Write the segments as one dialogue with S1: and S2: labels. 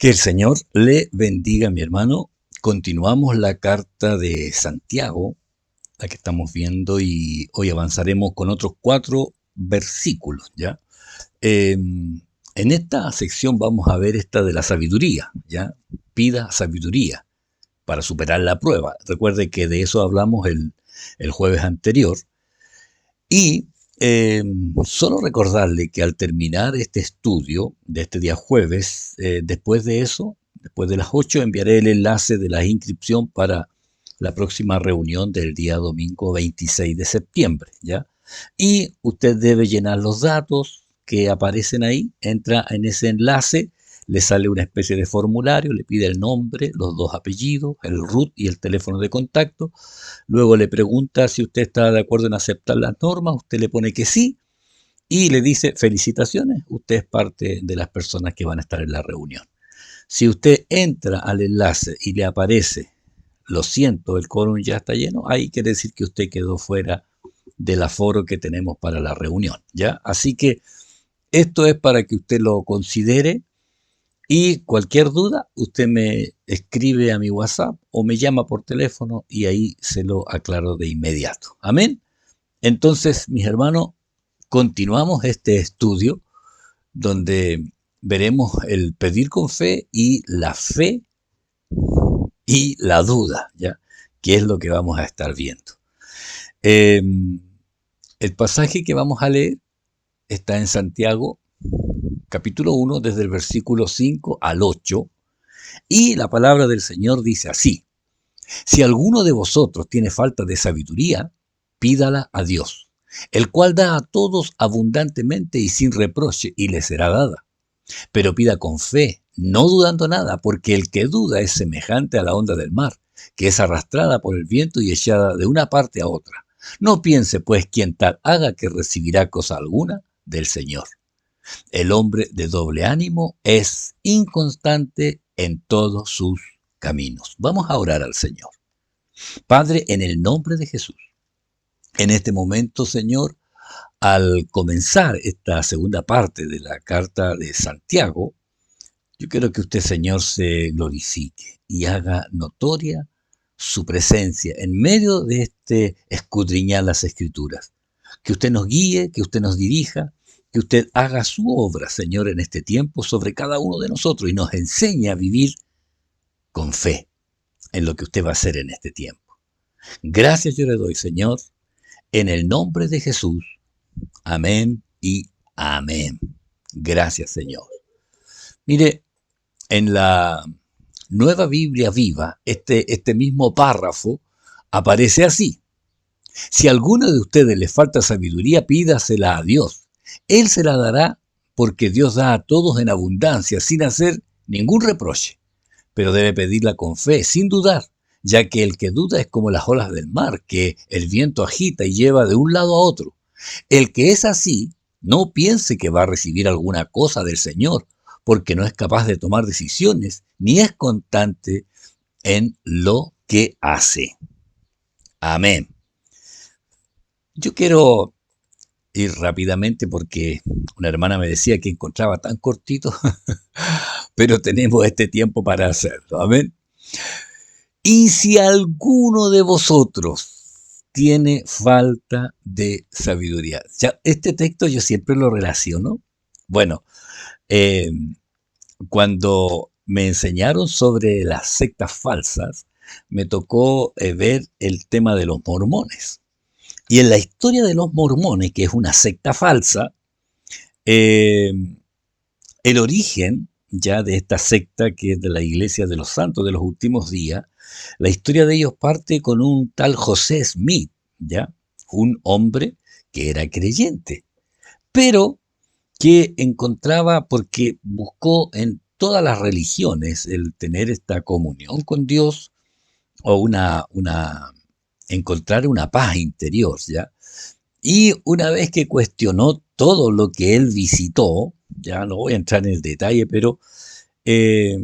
S1: Que el Señor le bendiga, mi hermano. Continuamos la carta de Santiago, la que estamos viendo, y hoy avanzaremos con otros 4 versículos, ¿ya? En esta sección vamos a ver esta de la sabiduría, ¿ya? Pida sabiduría para superar la prueba. Recuerde que de eso hablamos el jueves anterior. Y solo recordarle que al terminar este estudio de este día jueves, después de eso, después de las 8, enviaré el enlace de la inscripción para la próxima reunión del día domingo 26 de septiembre, ¿ya? Y usted debe llenar los datos que aparecen ahí, entra en ese enlace, le sale una especie de formulario, le pide el nombre, los 2 apellidos, el RUT y el teléfono de contacto. Luego le pregunta si usted está de acuerdo en aceptar las normas, usted le pone que sí y le dice felicitaciones, usted es parte de las personas que van a estar en la reunión. Si usted entra al enlace y le aparece, lo siento, el quórum ya está lleno, ahí quiere decir que usted quedó fuera del aforo que tenemos para la reunión, ¿ya? Así que esto es para que usted lo considere y cualquier duda, usted me escribe a mi WhatsApp o me llama por teléfono y ahí se lo aclaro de inmediato. Amén. Entonces, mis hermanos, continuamos este estudio donde veremos el pedir con fe y la duda, ¿ya? Que es lo que vamos a estar viendo. Eh, el pasaje que vamos a leer está en Santiago, capítulo 1, desde el versículo 5 al 8, y la palabra del Señor dice así: si alguno de vosotros tiene falta de sabiduría, pídala a Dios, el cual da a todos abundantemente y sin reproche, y le será dada. Pero pida con fe, no dudando nada, porque el que duda es semejante a la onda del mar, que es arrastrada por el viento y echada de una parte a otra. No piense, pues, quien tal haga que recibirá cosa alguna del Señor. El hombre de doble ánimo es inconstante en todos sus caminos. Vamos a orar al Señor. Padre, en el nombre de Jesús, en este momento, Señor, al comenzar esta segunda parte de la carta de Santiago, yo quiero que usted, Señor, se glorifique y haga notoria su presencia en medio de este escudriñar las Escrituras. Que usted nos guíe, que usted nos dirija, que usted haga su obra, Señor, en este tiempo sobre cada uno de nosotros y nos enseñe a vivir con fe en lo que usted va a hacer en este tiempo. Gracias yo le doy, Señor, en el nombre de Jesús. Amén y amén. Gracias, Señor. Mire, en la Nueva Biblia Viva, este mismo párrafo aparece así: si a alguno de ustedes le falta sabiduría, pídasela a Dios. Él se la dará, porque Dios da a todos en abundancia, sin hacer ningún reproche. Pero debe pedirla con fe, sin dudar, ya que el que duda es como las olas del mar, que el viento agita y lleva de un lado a otro. El que es así, no piense que va a recibir alguna cosa del Señor, porque no es capaz de tomar decisiones, ni es constante en lo que hace. Amén. Yo quiero ir rápidamente porque una hermana me decía que encontraba tan cortito, pero tenemos este tiempo para hacerlo. Amén. Y si alguno de vosotros tiene falta de sabiduría. Ya, este texto yo siempre lo relaciono. Bueno, eh, cuando me enseñaron sobre las sectas falsas, me tocó ver el tema de los mormones. Y en la historia de los mormones, que es una secta falsa, eh, el origen ya de esta secta, que es de la Iglesia de los Santos de los Últimos Días, la historia de ellos parte con un tal José Smith, ¿ya? Un hombre que era creyente, pero que encontraba, porque buscó en todas las religiones el tener esta comunión con Dios o encontrar una paz interior, ¿ya? Y una vez que cuestionó todo lo que él visitó, ya no voy a entrar en el detalle, pero eh,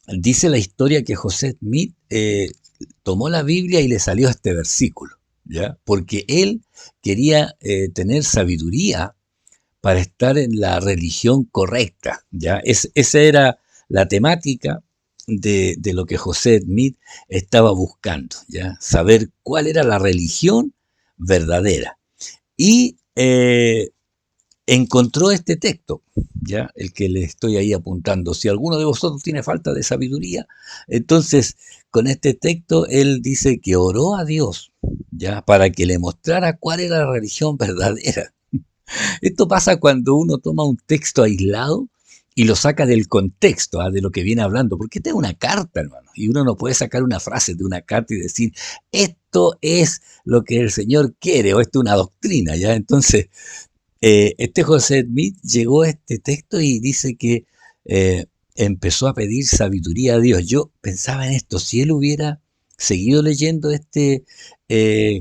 S1: dice la historia que José Smith tomó la Biblia y le salió este versículo, ¿ya? Porque él quería tener sabiduría para estar en la religión correcta, ¿ya? Esa era la temática de lo que José Smith estaba buscando, ¿ya? Saber cuál era la religión verdadera. Y encontró este texto, ya, el que le estoy ahí apuntando. Si alguno de vosotros tiene falta de sabiduría, entonces con este texto él dice que oró a Dios, ya, para que le mostrara cuál era la religión verdadera. Esto pasa cuando uno toma un texto aislado y lo saca del contexto, de lo que viene hablando, porque esta es una carta, hermano, y uno no puede sacar una frase de una carta y decir, esto es lo que el Señor quiere, o esto es una doctrina, ¿ya? Entonces, este José Smith llegó a este texto y dice que empezó a pedir sabiduría a Dios. Yo pensaba en esto, si él hubiera seguido leyendo este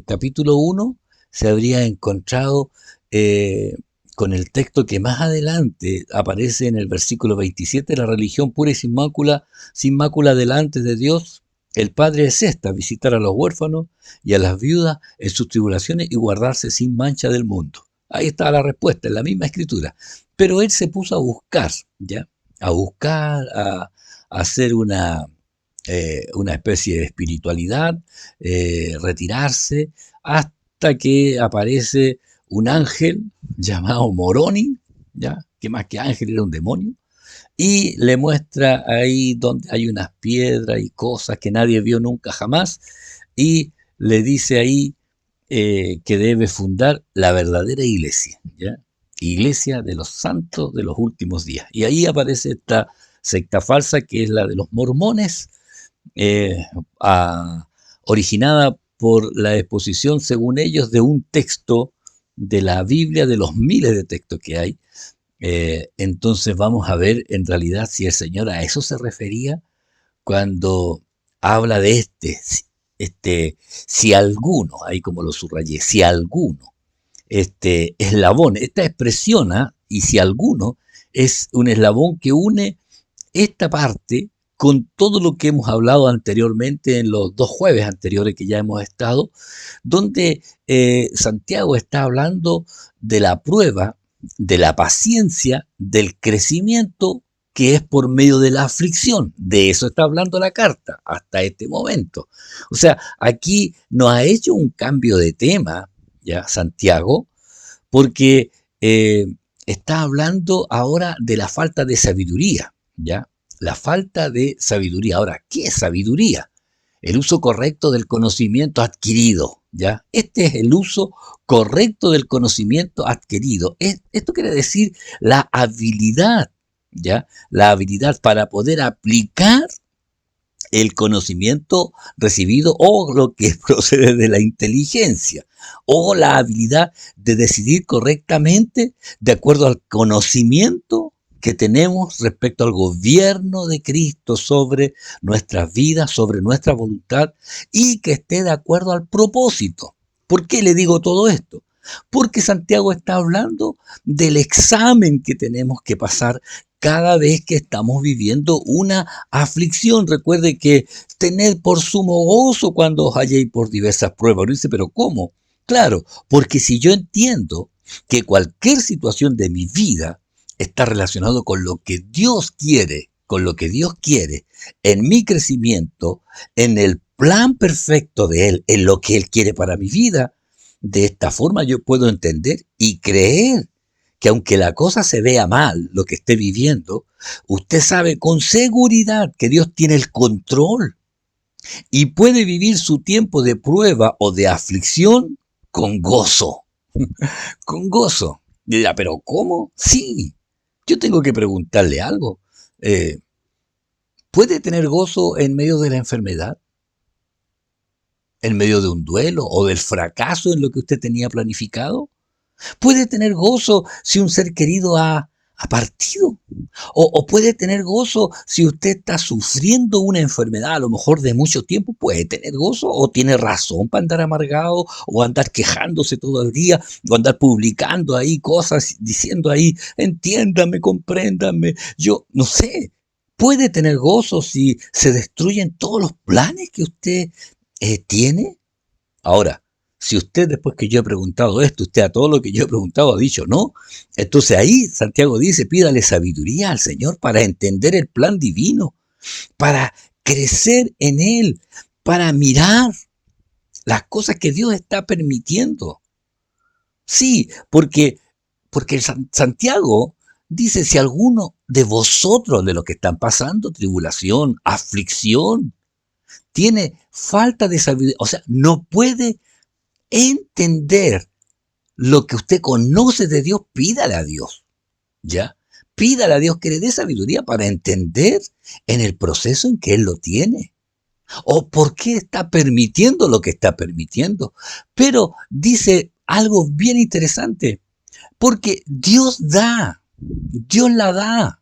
S1: capítulo 1, se habría encontrado eh, con el texto que más adelante aparece en el versículo 27, la religión pura y sin mácula delante de Dios. El Padre es esta, visitar a los huérfanos y a las viudas en sus tribulaciones y guardarse sin mancha del mundo. Ahí está la respuesta, en la misma escritura. Pero él se puso a buscar, ¿ya? A buscar, a hacer una especie de espiritualidad, retirarse, hasta que aparece un ángel llamado Moroni, ¿ya? Que más que ángel era un demonio, y le muestra ahí donde hay unas piedras y cosas que nadie vio nunca jamás, y le dice ahí que debe fundar la verdadera iglesia, ¿ya? Iglesia de los santos de los últimos días. Y ahí aparece esta secta falsa que es la de los mormones, eh, a, originada por la exposición, según ellos, de un texto de la Biblia, de los miles de textos que hay. Entonces vamos a ver en realidad si el Señor a eso se refería cuando habla de si alguno, ahí como lo subrayé, si alguno, eslabón, esta expresión, y si alguno, es un eslabón que une esta parte con todo lo que hemos hablado anteriormente en los 2 jueves anteriores que ya hemos estado, donde Santiago está hablando de la prueba, de la paciencia, del crecimiento que es por medio de la aflicción. De eso está hablando la carta hasta este momento. O sea, aquí no ha hecho un cambio de tema, ya Santiago, porque está hablando ahora de la falta de sabiduría, ¿ya? La falta de sabiduría. Ahora, ¿qué es sabiduría? El uso correcto del conocimiento adquirido, ¿ya? Este es el uso correcto del conocimiento adquirido. Esto quiere decir la habilidad, ¿ya? La habilidad para poder aplicar el conocimiento recibido o lo que procede de la inteligencia o la habilidad de decidir correctamente de acuerdo al conocimiento que tenemos respecto al gobierno de Cristo sobre nuestras vidas, sobre nuestra voluntad y que esté de acuerdo al propósito. ¿Por qué le digo todo esto? Porque Santiago está hablando del examen que tenemos que pasar cada vez que estamos viviendo una aflicción. Recuerde que tened por sumo gozo cuando os halléis por diversas pruebas. Uno dice, pero ¿cómo? Claro, porque si yo entiendo que cualquier situación de mi vida está relacionado con lo que Dios quiere, con lo que Dios quiere, en mi crecimiento, en el plan perfecto de Él, en lo que Él quiere para mi vida, de esta forma yo puedo entender y creer que aunque la cosa se vea mal, lo que esté viviendo, usted sabe con seguridad que Dios tiene el control y puede vivir su tiempo de prueba o de aflicción con gozo. Con gozo. Y dirá, ¿pero cómo? Sí, yo tengo que preguntarle algo. Eh, ¿Puede tener gozo en medio de la enfermedad? ¿En medio de un duelo o del fracaso en lo que usted tenía planificado? Puede tener gozo si un ser querido ha partido. O puede tener gozo si usted está sufriendo una enfermedad, a lo mejor de mucho tiempo, puede tener gozo o tiene razón para andar amargado o andar quejándose todo el día o andar publicando ahí cosas, diciendo ahí, entiéndame, compréndame. Yo no sé. Puede tener gozo si se destruyen todos los planes que usted tiene. Ahora, Si usted, después que yo he preguntado esto, usted a todo lo que yo he preguntado ha dicho no, entonces ahí Santiago dice, pídale sabiduría al Señor para entender el plan divino, para crecer en él, para mirar las cosas que Dios está permitiendo. Sí, porque Santiago dice, si alguno de vosotros, de los que están pasando tribulación, aflicción, tiene falta de sabiduría, o sea, no puede entender lo que usted conoce de Dios, pídale a Dios, ¿ya? Pídale a Dios que le dé sabiduría para entender en el proceso en que Él lo tiene. O por qué está permitiendo lo que está permitiendo. Pero dice algo bien interesante, porque Dios da, Dios la da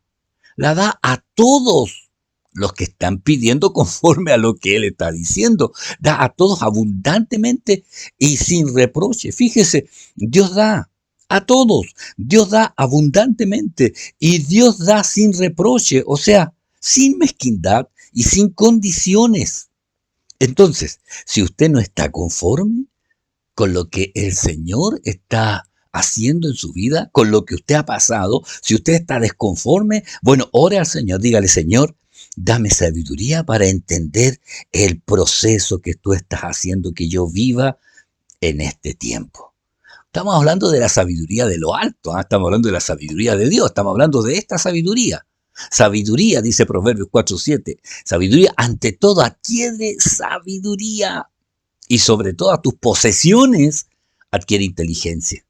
S1: a todos los que están pidiendo conforme a lo que Él está diciendo. Da a todos abundantemente y sin reproche. Fíjese, Dios da a todos, Dios da abundantemente y Dios da sin reproche, o sea, sin mezquindad y sin condiciones. Entonces, si usted no está conforme con lo que el Señor está haciendo en su vida, con lo que usted ha pasado, si usted está desconforme, bueno, ore al Señor, dígale, Señor, dame sabiduría para entender el proceso que tú estás haciendo que yo viva en este tiempo. Estamos hablando de la sabiduría de lo alto, ¿eh? Estamos hablando de la sabiduría de Dios, estamos hablando de esta sabiduría. Sabiduría, dice Proverbios 4:7, sabiduría, ante todo adquiere sabiduría y sobre todas tus posesiones adquiere inteligencia.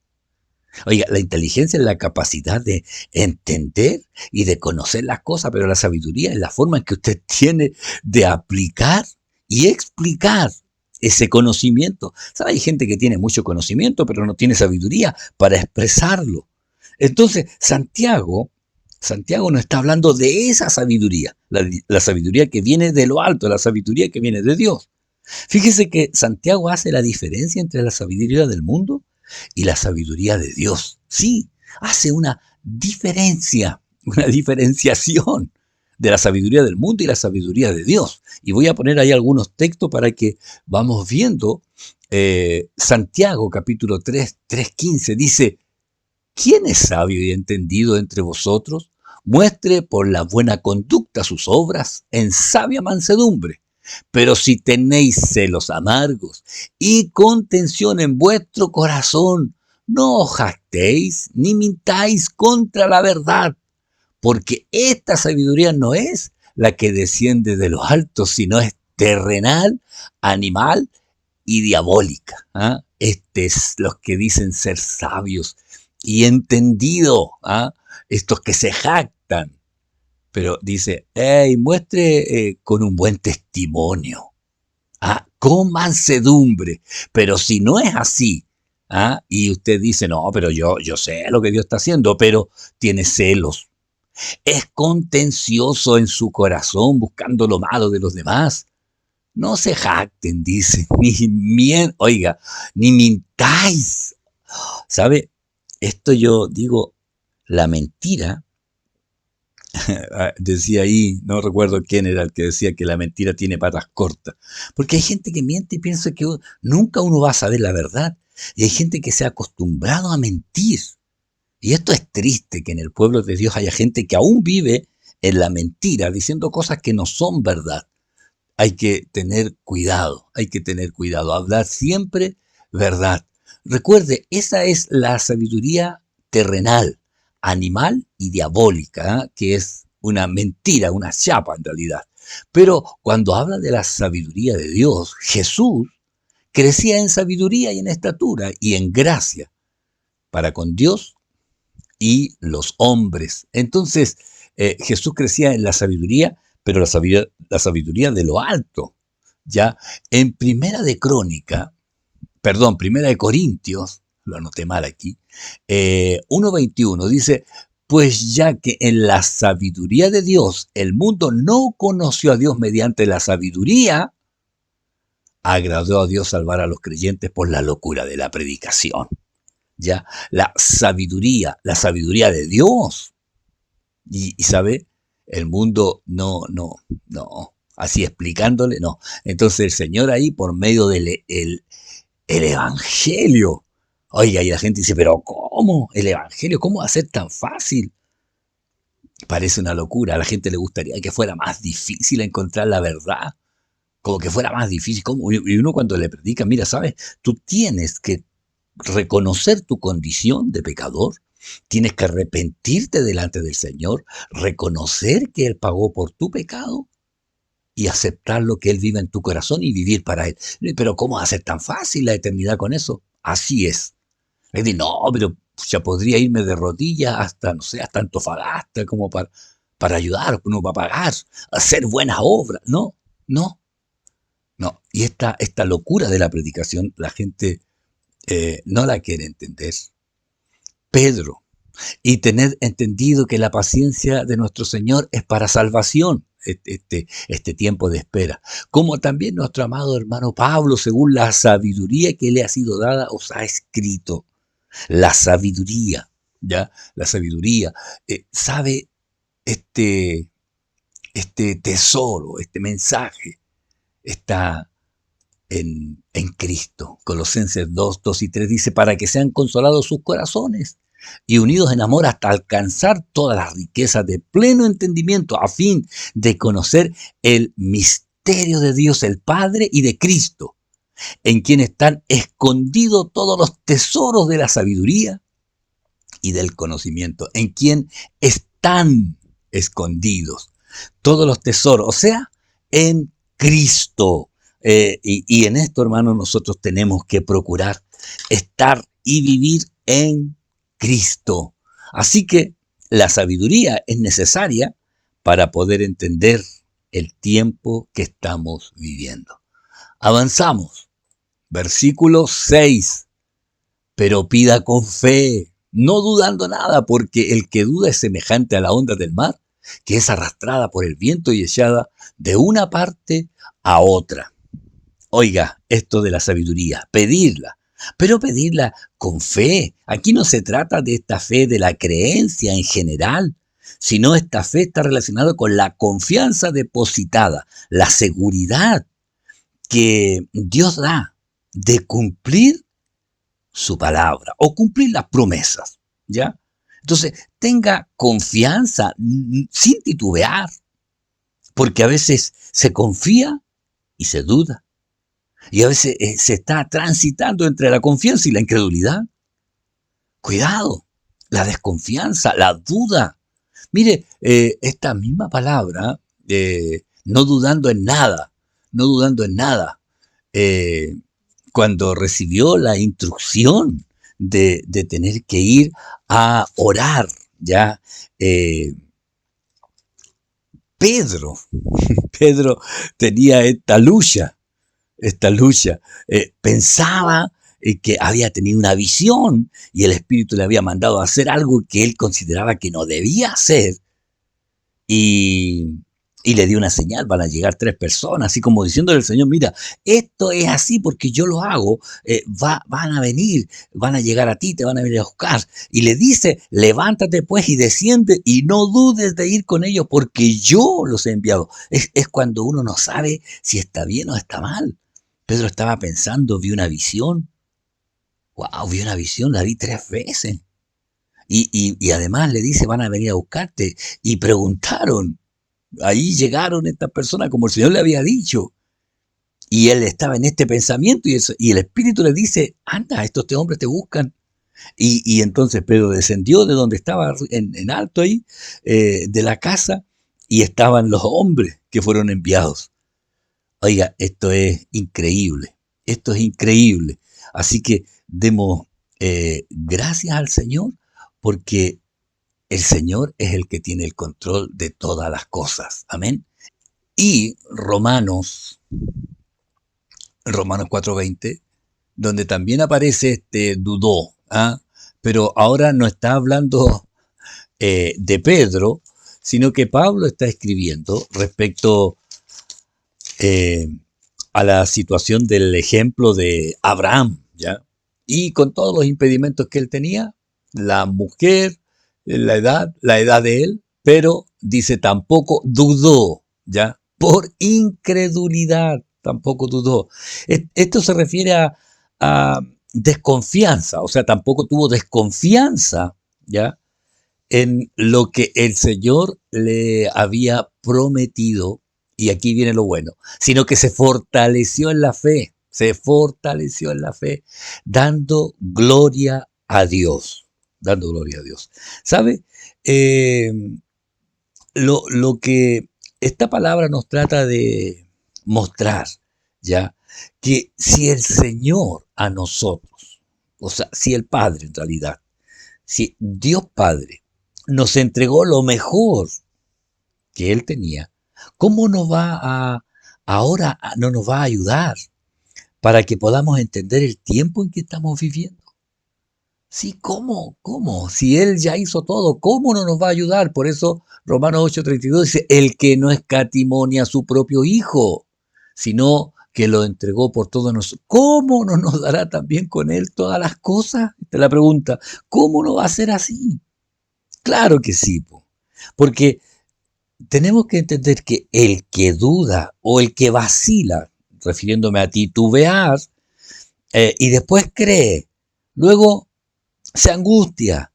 S1: Oiga, la inteligencia es la capacidad de entender y de conocer las cosas, pero la sabiduría es la forma en que usted tiene de aplicar y explicar ese conocimiento. ¿Sabe? Hay gente que tiene mucho conocimiento, pero no tiene sabiduría para expresarlo. Entonces, Santiago no está hablando de esa sabiduría, la sabiduría que viene de lo alto, la sabiduría que viene de Dios. Fíjese que Santiago hace la diferencia entre la sabiduría del mundo y la sabiduría de Dios. Sí, hace una diferenciación de la sabiduría del mundo y la sabiduría de Dios. Y voy a poner ahí algunos textos para que vamos viendo. Santiago capítulo 3, 3:15 dice, ¿quién es sabio y entendido entre vosotros? Muestre por la buena conducta sus obras en sabia mansedumbre. Pero si tenéis celos amargos y contención en vuestro corazón, no os jactéis ni mintáis contra la verdad, porque esta sabiduría no es la que desciende de lo alto, sino es terrenal, animal y diabólica. ¿Ah? Este es los que dicen ser sabios y entendido, ¿ah? Estos que se jactan. Pero dice, hey, muestre con un buen testimonio, ¿ah? Con mansedumbre. Pero si no es así, ¿ah? Y usted dice, no, pero yo sé lo que Dios está haciendo, pero tiene celos, es contencioso en su corazón buscando lo malo de los demás. No se jacten, dice, oiga, ni mintáis. ¿Sabe? Esto yo digo, la mentira, decía ahí, no recuerdo quién era el que decía que la mentira tiene patas cortas. Porque hay gente que miente y piensa que nunca uno va a saber la verdad. Y hay gente que se ha acostumbrado a mentir. Y esto es triste, que en el pueblo de Dios haya gente que aún vive en la mentira, diciendo cosas que no son verdad. Hay que tener cuidado, hay que tener cuidado, hablar siempre verdad. Recuerde, esa es la sabiduría terrenal, animal y diabólica, ¿eh? Que es una mentira, una chapa en realidad. Pero cuando habla de la sabiduría de Dios, Jesús crecía en sabiduría y en estatura y en gracia para con Dios y los hombres. Entonces, Jesús crecía en la sabiduría, pero la sabiduría de lo alto. Ya en Primera de Corintios, lo anoté mal aquí, 1:21 dice, pues ya que en la sabiduría de Dios el mundo no conoció a Dios mediante la sabiduría, agradó a Dios salvar a los creyentes por la locura de la predicación. Ya, la sabiduría de Dios. Y sabe, el mundo no, así explicándole, no. Entonces el Señor ahí, por medio del el Evangelio. Oiga, y la gente dice, pero ¿cómo? ¿El Evangelio? ¿Cómo va a ser tan fácil? Parece una locura. A la gente le gustaría que fuera más difícil encontrar la verdad. Como que fuera más difícil. ¿Cómo? Y uno cuando le predica, mira, ¿sabes? Tú tienes que reconocer tu condición de pecador. Tienes que arrepentirte delante del Señor, reconocer que Él pagó por tu pecado y aceptar lo que Él vive en tu corazón y vivir para Él. Pero ¿cómo va a ser tan fácil la eternidad con eso? Así es. Es decir, no, pero ya podría irme de rodillas hasta, no sé, hasta Antofagasta, como para ayudar, uno va a pagar, hacer buenas obras. No, no, no. Y esta locura de la predicación, la gente no la quiere entender. Pedro, y tener entendido que la paciencia de nuestro Señor es para salvación, este tiempo de espera. Como también nuestro amado hermano Pablo, según la sabiduría que le ha sido dada, os ha escrito. La sabiduría, ¿ya? La sabiduría. Sabe este, este tesoro, este mensaje, está en Cristo. Colosenses 2, 2 y 3 dice, para que sean consolados sus corazones y unidos en amor hasta alcanzar todas las riquezas de pleno entendimiento a fin de conocer el misterio de Dios el Padre y de Cristo, en quien están escondidos todos los tesoros de la sabiduría y del conocimiento, en quien están escondidos todos los tesoros, o sea, en Cristo. Y en esto, hermanos, nosotros tenemos que procurar estar y vivir en Cristo. Así que la sabiduría es necesaria para poder entender el tiempo que estamos viviendo. Avanzamos. Versículo 6. Pero pida con fe, no dudando nada, porque el que duda es semejante a la onda del mar, que es arrastrada por el viento y echada de una parte a otra. Oiga, esto de la sabiduría, pedirla, pero pedirla con fe. Aquí no se trata de esta fe de la creencia en general, sino esta fe está relacionada con la confianza depositada, la seguridad que Dios da de cumplir su palabra o cumplir las promesas, ¿ya? Entonces, tenga confianza sin titubear, porque a veces se confía y se duda, y a veces se está transitando entre la confianza y la incredulidad. Cuidado, la desconfianza, la duda. Mire, esta misma palabra, no dudando en nada, no dudando en nada, eh, cuando recibió la instrucción de tener que ir a orar, ya, eh, Pedro, Pedro tenía esta lucha, pensaba que había tenido una visión y el Espíritu le había mandado a hacer algo que él consideraba que no debía hacer, y, y le dio una señal, van a llegar 3 personas, así como diciéndole al Señor, mira, esto es así porque yo lo hago, van a venir, van a llegar a ti, te van a venir a buscar. Y le dice, levántate pues y desciende y no dudes de ir con ellos porque yo los he enviado. Es cuando uno no sabe si está bien o está mal. Pedro estaba pensando, vi una visión, wow, vi una visión, la vi 3 veces. Y además le dice, van a venir a buscarte. Y preguntaron, ahí llegaron estas personas como el Señor le había dicho. Y él estaba en este pensamiento y el Espíritu le dice, anda, estos hombres te buscan. Y entonces Pedro descendió de donde estaba en alto ahí, de la casa, y estaban los hombres que fueron enviados. Oiga, esto es increíble, esto es increíble. Así que demos gracias al Señor porque el Señor es el que tiene el control de todas las cosas. Amén. Y Romanos 4:20, donde también aparece este dudó, ¿ah? Pero ahora no está hablando de Pedro, sino que Pablo está escribiendo respecto eh, a la situación del ejemplo de Abraham, ¿ya? Y con todos los impedimentos que él tenía, la mujer, la edad de él, pero dice tampoco dudó, ¿ya? Por incredulidad, tampoco dudó. Esto se refiere desconfianza, o sea, tampoco tuvo desconfianza, ¿ya? En lo que el Señor le había prometido, y aquí viene lo bueno, sino que se fortaleció en la fe, dando gloria a Dios, dando gloria a Dios. ¿Sabe? Eh, lo que esta palabra nos trata de mostrar, ¿ya? Que si el Señor a nosotros, o sea, si el Padre en realidad, si Dios Padre nos entregó lo mejor que Él tenía, ¿cómo nos va ahora no nos va a ayudar para que podamos entender el tiempo en que estamos viviendo? Sí, ¿cómo? ¿Cómo? Si Él ya hizo todo, ¿cómo no nos va a ayudar? Por eso Romanos 8:32 dice, el que no escatimonia a su propio Hijo, sino que lo entregó por todos nosotros, ¿cómo no nos dará también con Él todas las cosas? Esta es la pregunta, ¿cómo no va a ser así? Claro que sí, porque tenemos que entender que el que duda o el que vacila, refiriéndome a titubear, y después cree, luego se angustia,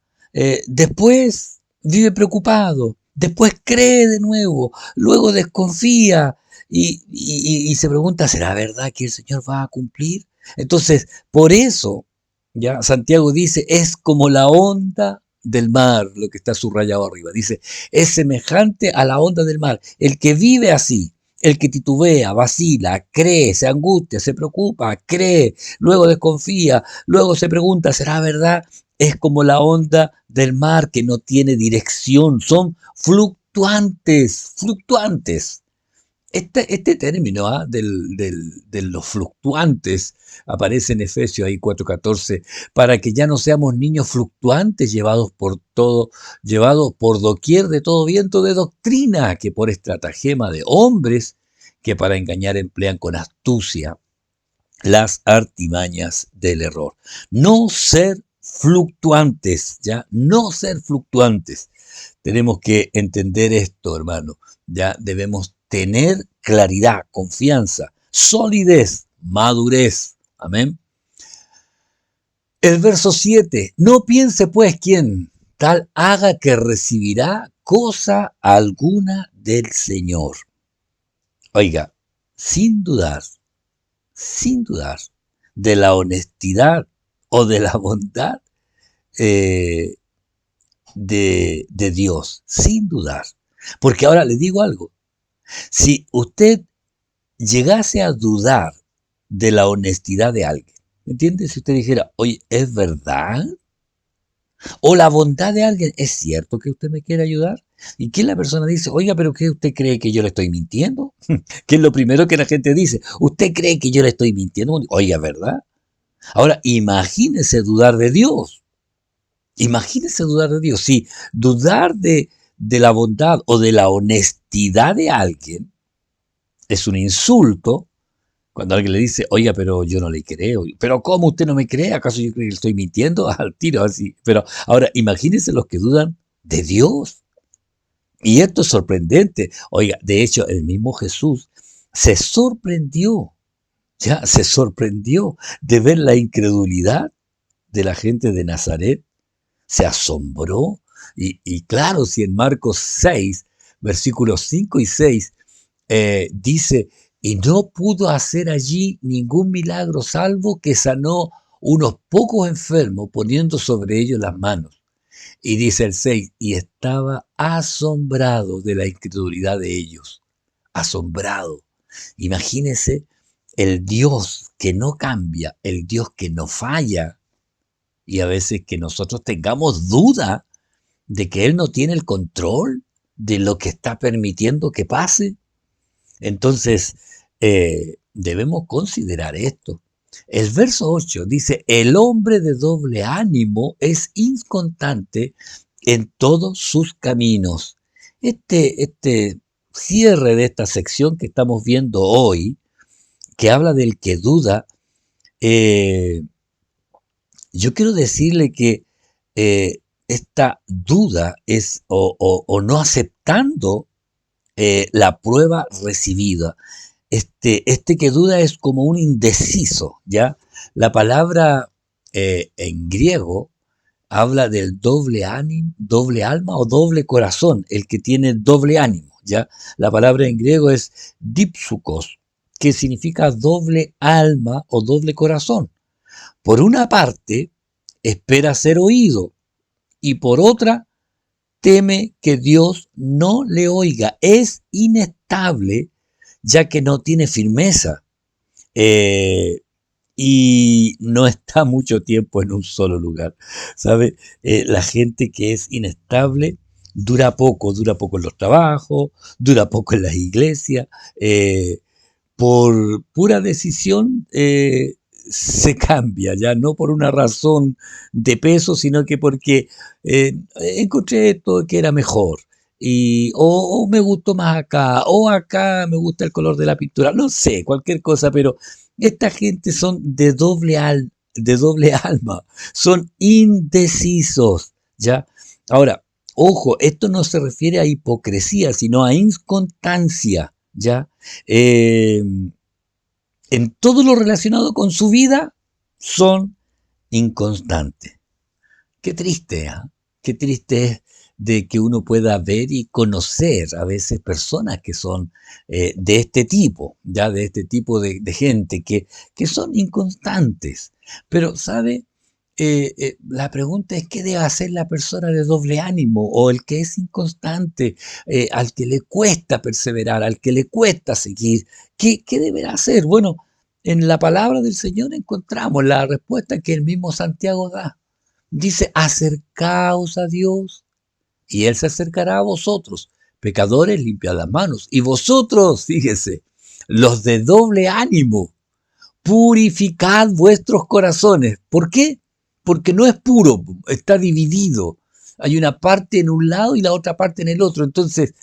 S1: después vive preocupado, después cree de nuevo, luego desconfía y se pregunta, ¿será verdad que el Señor va a cumplir? Entonces, por eso, ya Santiago dice, es como la onda del mar, lo que está subrayado arriba. Dice, es semejante a la onda del mar. El que vive así, el que titubea, vacila, cree, se angustia, se preocupa, cree, luego desconfía, luego se pregunta, ¿será verdad? Es como la onda del mar que no tiene dirección, son fluctuantes, fluctuantes. Este término de los fluctuantes aparece en Efesios ahí 4:14, para que ya no seamos niños fluctuantes llevados por doquier de todo viento de doctrina, que por estratagema de hombres que para engañar emplean con astucia las artimañas del error. No ser fluctuantes, ¿ya? No ser fluctuantes. Tenemos que entender esto, hermano. Ya debemos tener claridad, confianza, solidez, madurez. Amén. El verso 7. No piense pues quien tal haga que recibirá cosa alguna del Señor. Oiga, sin dudar, sin dudar de la honestidad o de la bondad eh, de Dios, sin dudar. Porque ahora le digo algo, si usted llegase a dudar de la honestidad de alguien, ¿me entiende? Si usted dijera, oye, ¿es verdad? O la bondad de alguien, ¿es cierto que usted me quiere ayudar? Y que la persona dice, oiga, pero ¿qué usted cree que yo le estoy mintiendo? Que es lo primero que la gente dice, ¿usted cree que yo le estoy mintiendo? Oiga, ¿verdad? Ahora, imagínese dudar de Dios. Imagínese dudar de Dios. Si dudar de la bondad o de la honestidad de alguien es un insulto, cuando alguien le dice, oiga, pero yo no le creo. Pero ¿cómo usted no me cree? ¿Acaso yo creo que le estoy mintiendo? Al tiro así. Pero ahora, imagínense los que dudan de Dios. Y esto es sorprendente. Oiga, de hecho, el mismo Jesús se sorprendió, ya se sorprendió de ver la incredulidad de la gente de Nazaret. Se asombró. Y claro, si en Marcos 6, versículos 5 y 6, dice, y no pudo hacer allí ningún milagro salvo que sanó unos pocos enfermos poniendo sobre ellos las manos. Y dice el 6, y estaba asombrado de la incredulidad de ellos. Asombrado. Imagínese el Dios que no cambia, el Dios que no falla, y a veces que nosotros tengamos duda de que Él no tiene el control de lo que está permitiendo que pase. Entonces, debemos considerar esto. El verso 8 dice, el hombre de doble ánimo es inconstante en todos sus caminos. Este cierre de esta sección que estamos viendo hoy, que habla del que duda, eh, yo quiero decirle que esta duda es o no aceptando la prueba recibida. Este que duda es como un indeciso, ¿ya? La palabra en griego habla del doble ánimo, doble alma o doble corazón, el que tiene doble ánimo, ¿ya? La palabra en griego es dipsukos, que significa doble alma o doble corazón. Por una parte, espera ser oído y por otra, teme que Dios no le oiga. Es inestable ya que no tiene firmeza eh, y no está mucho tiempo en un solo lugar. ¿Sabe? La gente que es inestable dura poco en los trabajos, dura poco en las iglesias, eh, por pura decisión se cambia, ya no por una razón de peso, sino que porque encontré esto que era mejor. O me gustó más acá, o acá me gusta el color de la pintura, no sé, cualquier cosa, pero esta gente son de doble alma, son indecisos, ¿ya? Ahora, ojo, esto no se refiere a hipocresía, sino a inconstancia, ¿ya? Eh, en todo lo relacionado con su vida son inconstantes. Qué triste, ¿ah? Qué triste es de que uno pueda ver y conocer a veces personas que son de este tipo, ya de este tipo de gente que son inconstantes. Pero, ¿sabe? La pregunta es qué debe hacer la persona de doble ánimo o el que es inconstante, al que le cuesta perseverar, al que le cuesta seguir. ¿Qué deberá hacer? Bueno, en la palabra del Señor encontramos la respuesta que el mismo Santiago da. Dice, acercaos a Dios y Él se acercará a vosotros. Pecadores, limpiad las manos. Y vosotros, fíjese, los de doble ánimo, purificad vuestros corazones. ¿Por qué? Porque no es puro, está dividido. Hay una parte en un lado y la otra parte en el otro. Entonces,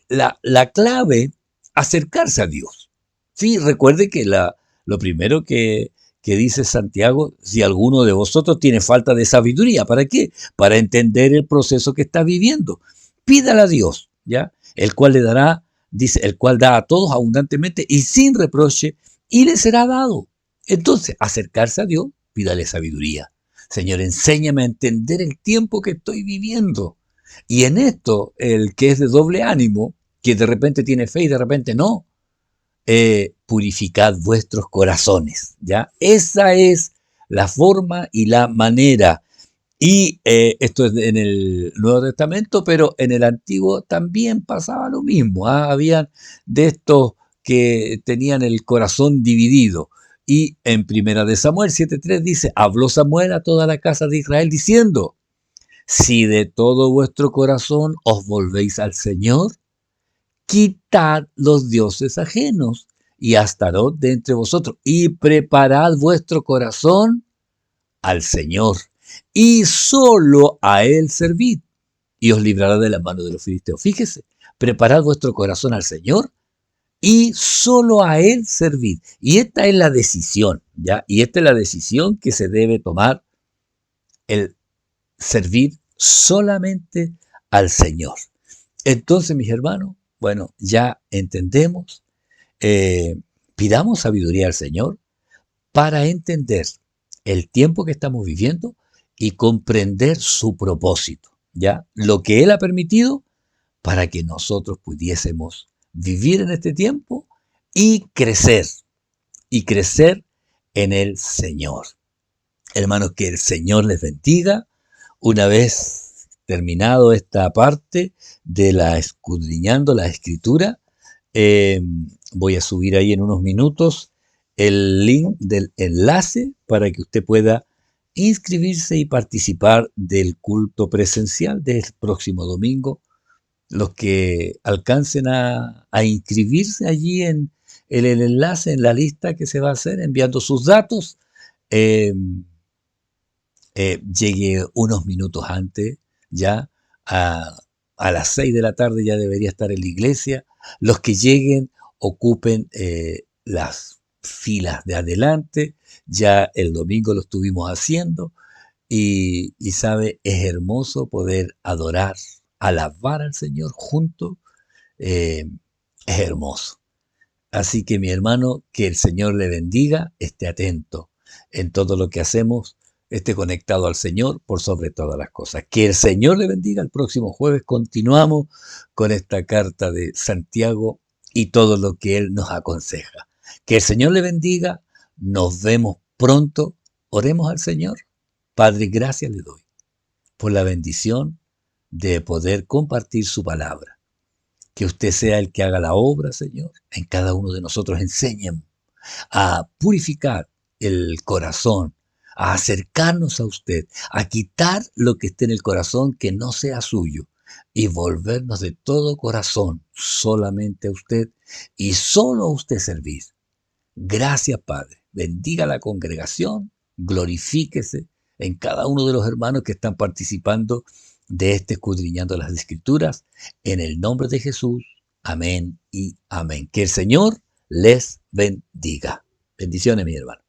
S1: la clave, acercarse a Dios. Sí, recuerde que lo primero que dice Santiago, si alguno de vosotros tiene falta de sabiduría, ¿para qué? Para entender el proceso que está viviendo. Pídala a Dios, ¿ya? El cual le dará, dice, el cual da a todos abundantemente y sin reproche, y le será dado. Entonces, acercarse a Dios, pídale sabiduría. Señor, enséñame a entender el tiempo que estoy viviendo. Y en esto, el que es de doble ánimo, que de repente tiene fe y de repente no, purificad vuestros corazones, ¿ya? Esa es la forma y la manera. Y esto es en el Nuevo Testamento, pero en el Antiguo también pasaba lo mismo, ¿ah? Habían de estos que tenían el corazón dividido. Y en Primera de Samuel 7:3 dice, habló Samuel a toda la casa de Israel diciendo, si de todo vuestro corazón os volvéis al Señor, quitad los dioses ajenos y Astarot de entre vosotros y preparad vuestro corazón al Señor y solo a Él servid y os librará de la mano de los filisteos. Fíjese, preparad vuestro corazón al Señor y solo a Él servid. Y esta es la decisión, ¿ya? Y esta es la decisión que se debe tomar, el servir solamente al Señor. Entonces, mis hermanos, bueno, ya entendemos, eh, pidamos sabiduría al Señor para entender el tiempo que estamos viviendo y comprender su propósito, ¿ya? Lo que Él ha permitido para que nosotros pudiésemos vivir en este tiempo y crecer en el Señor. Hermanos, que el Señor les bendiga. Una vez terminado esta parte de la escudriñando la escritura, eh, voy a subir ahí en unos minutos el link del enlace para que usted pueda inscribirse y participar del culto presencial del próximo domingo. Los que alcancen a inscribirse allí en el enlace, en la lista que se va a hacer, enviando sus datos, eh, llegue unos minutos antes, ya a, a las 6 de la tarde ya debería estar en la iglesia. Los que lleguen ocupen las filas de adelante, ya el domingo lo estuvimos haciendo y sabe, es hermoso poder adorar, alabar al Señor junto, eh, es hermoso. Así que mi hermano, que el Señor le bendiga, esté atento. en todo lo que hacemos, esté conectado al Señor por sobre todas las cosas. Que el Señor le bendiga. El próximo jueves continuamos con esta carta de Santiago y todo lo que Él nos aconseja. Que el Señor le bendiga. Nos vemos pronto. Oremos al Señor. Padre, gracias le doy por la bendición de poder compartir su palabra. Que usted sea el que haga la obra, Señor, en cada uno de nosotros. Enséñenos a purificar el corazón, a acercarnos a usted, a quitar lo que esté en el corazón que no sea suyo y volvernos de todo corazón solamente a usted y solo a usted servir. Gracias, Padre. Bendiga la congregación, glorifíquese en cada uno de los hermanos que están participando de este escudriñando las Escrituras, en el nombre de Jesús. Amén y amén. Que el Señor les bendiga. Bendiciones, mi hermano.